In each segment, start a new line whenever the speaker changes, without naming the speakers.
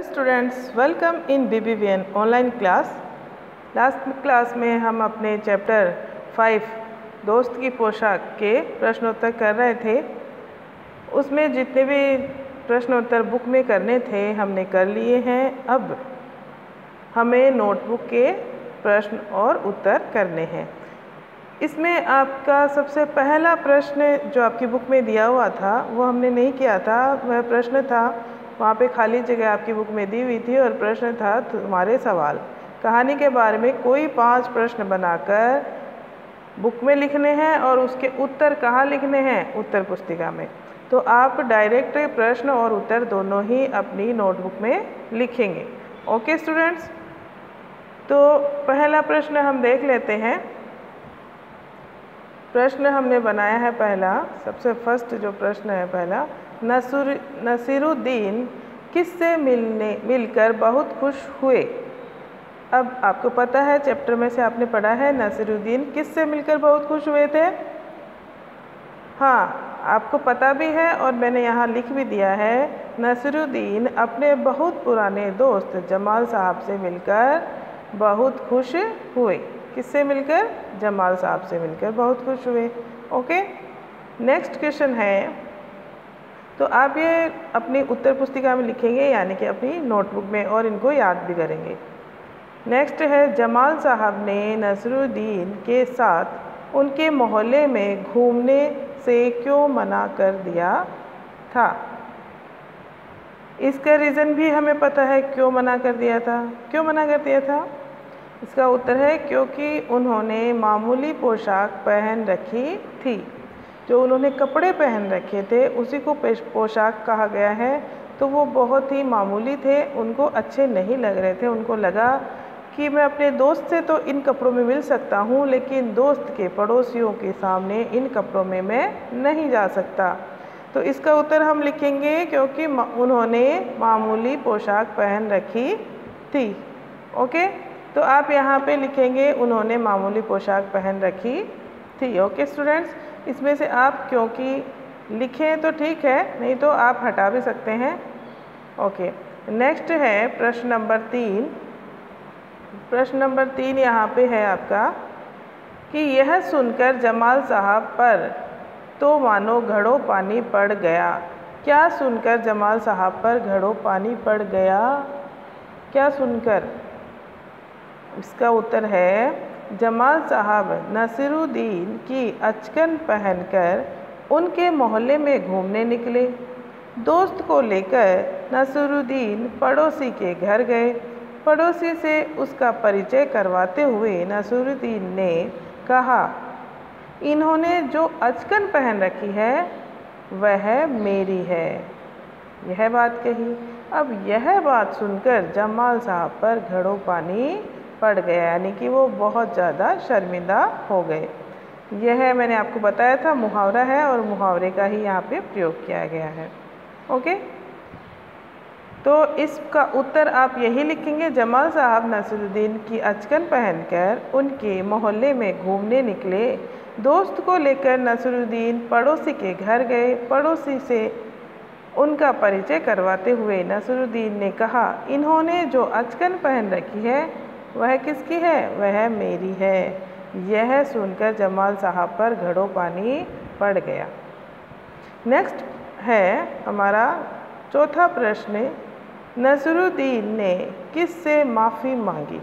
Students, welcome in BBVN online class. Last class में हम अपने चैप्टर 5 दोस्त की पोशाक के प्रश्नोत्तर कर रहे थे। उसमें जितने भी प्रश्नोत्तर बुक में करने थे हमने कर लिए हैं। अब हमें नोटबुक के प्रश्न और उत्तर करने हैं। इसमें आपका सबसे पहला प्रश्न जो आपकी बुक में दिया हुआ था वो हमने नहीं किया था। वह प्रश्न था, वहाँ पे खाली जगह आपकी बुक में दी हुई थी और प्रश्न था तुम्हारे सवाल। कहानी के बारे में कोई 5 प्रश्न बनाकर बुक में लिखने हैं और उसके उत्तर कहाँ लिखने हैं? उत्तर पुस्तिका में। तो आप डायरेक्ट प्रश्न और उत्तर दोनों ही अपनी नोटबुक में लिखेंगे। ओके स्टूडेंट्स, तो पहला प्रश्न हम देख लेते हैं। प्रश्न हमने बनाया है पहला, सबसे फर्स्ट जो प्रश्न है पहला, नसीरुद्दीन किससे मिलकर बहुत खुश हुए। अब आपको पता है, चैप्टर में से आपने पढ़ा है नसीरुद्दीन किससे मिलकर बहुत खुश हुए थे। हाँ, आपको पता भी है और मैंने यहाँ लिख भी दिया है। नसीरुद्दीन अपने बहुत पुराने दोस्त जमाल साहब से मिलकर बहुत खुश हुए। किससे मिलकर? जमाल साहब से मिलकर बहुत खुश हुए। ओके, नेक्स्ट क्वेश्चन है, तो आप ये अपनी उत्तर पुस्तिका में लिखेंगे, यानी कि अपनी नोटबुक में, और इनको याद भी करेंगे। नेक्स्ट है, जमाल साहब ने नसीरुद्दीन के साथ उनके मोहल्ले में घूमने से क्यों मना कर दिया था। इसका रीज़न भी हमें पता है, क्यों मना कर दिया था। क्यों मना कर दिया था? इसका उत्तर है क्योंकि उन्होंने मामूली पोशाक पहन रखी थी। जो उन्होंने कपड़े पहन रखे थे उसी को पोशाक कहा गया है। तो वो बहुत ही मामूली थे, उनको अच्छे नहीं लग रहे थे। उनको लगा कि मैं अपने दोस्त से तो इन कपड़ों में मिल सकता हूँ, लेकिन दोस्त के पड़ोसियों के सामने इन कपड़ों में मैं नहीं जा सकता। तो इसका उत्तर हम लिखेंगे क्योंकि उन्होंने मामूली पोशाक पहन रखी थी। ओके, तो आप यहाँ पे लिखेंगे उन्होंने मामूली पोशाक पहन रखी थी। ओके स्टूडेंट्स, इसमें से आप क्योंकि लिखें तो ठीक है, नहीं तो आप हटा भी सकते हैं। ओके, नेक्स्ट है प्रश्न नंबर 3। प्रश्न नंबर 3 यहाँ पे है आपका कि यह सुनकर जमाल साहब पर तो मानो घड़ों पानी पड़ गया। क्या सुनकर जमाल साहब पर घड़ों पानी पड़ गया? क्या सुनकर? इसका उत्तर है, जमाल साहब नसीरुद्दीन की अचकन पहनकर उनके मोहल्ले में घूमने निकले। दोस्त को लेकर नसीरुद्दीन पड़ोसी के घर गए। पड़ोसी से उसका परिचय करवाते हुए नसीरुद्दीन ने कहा, इन्होंने जो अचकन पहन रखी है वह मेरी है। यह बात कही। अब यह बात सुनकर जमाल साहब पर घड़ों पानी पड़ गया, यानी कि वो बहुत ज़्यादा शर्मिंदा हो गए। यह मैंने आपको बताया था मुहावरा है और मुहावरे का ही यहाँ पे प्रयोग किया गया है। ओके, तो इसका उत्तर आप यही लिखेंगे, जमाल साहब नसीरुद्दीन की अचकन पहनकर उनके मोहल्ले में घूमने निकले। दोस्त को लेकर नसीरुद्दीन पड़ोसी के घर गए। पड़ोसी से उनका परिचय करवाते हुए नसीरुद्दीन ने कहा, इन्होंने जो अचकन पहन रखी है वह किसकी है? वह मेरी है। यह सुनकर जमाल साहब पर घड़ों पानी पड़ गया। नेक्स्ट है हमारा चौथा प्रश्न, नसीरुद्दीन ने किससे माफ़ी मांगी।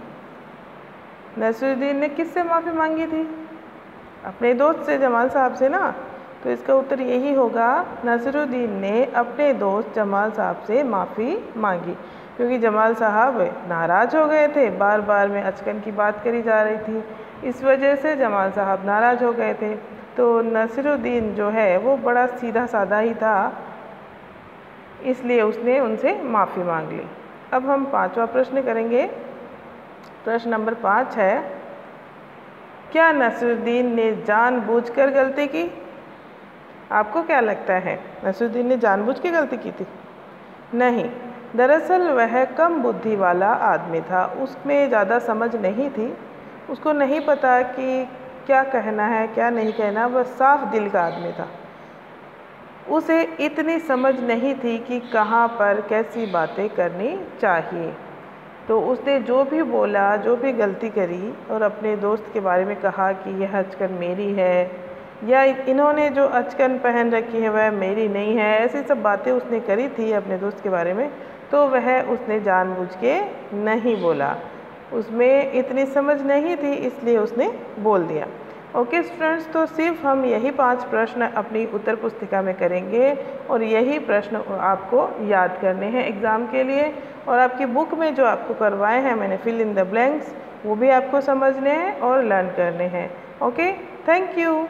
नसीरुद्दीन ने किससे माफ़ी मांगी थी? अपने दोस्त से, जमाल साहब से ना। तो इसका उत्तर यही होगा, नसीरुद्दीन ने अपने दोस्त जमाल साहब से माफ़ी मांगी, क्योंकि जमाल साहब नाराज़ हो गए थे। बार बार में अचकन की बात करी जा रही थी, इस वजह से जमाल साहब नाराज़ हो गए थे। तो नसीरुद्दीन जो है वो बड़ा सीधा साधा ही था, इसलिए उसने उनसे माफ़ी मांग ली। अब हम 5वां प्रश्न करेंगे। प्रश्न नंबर 5 है, क्या नसीरुद्दीन ने जानबूझकर गलती की? आपको क्या लगता है, नसीरुद्दीन ने जानबूझ के गलती की थी? नहीं, दरअसल वह कम बुद्धि वाला आदमी था। उसमें ज़्यादा समझ नहीं थी, उसको नहीं पता कि क्या कहना है क्या नहीं कहना। वह साफ दिल का आदमी था। उसे इतनी समझ नहीं थी कि कहाँ पर कैसी बातें करनी चाहिए। तो उसने जो भी बोला, जो भी गलती करी और अपने दोस्त के बारे में कहा कि यह अचकन मेरी है, या इन्होंने जो अचकन पहन रखी है वह मेरी नहीं है, ऐसी सब बातें उसने करी थी अपने दोस्त के बारे में, तो वह उसने जानबूझ के नहीं बोला। उसमें इतनी समझ नहीं थी इसलिए उसने बोल दिया। ओके स्टूडेंट्स, तो सिर्फ हम यही 5 प्रश्न अपनी उत्तर पुस्तिका में करेंगे और यही प्रश्न आपको याद करने हैं एग्ज़ाम के लिए। और आपकी बुक में जो आपको करवाए हैं मैंने फिल इन द ब्लैंक्स, वो भी आपको समझने हैं और लर्न करने हैं। Okay, thank you.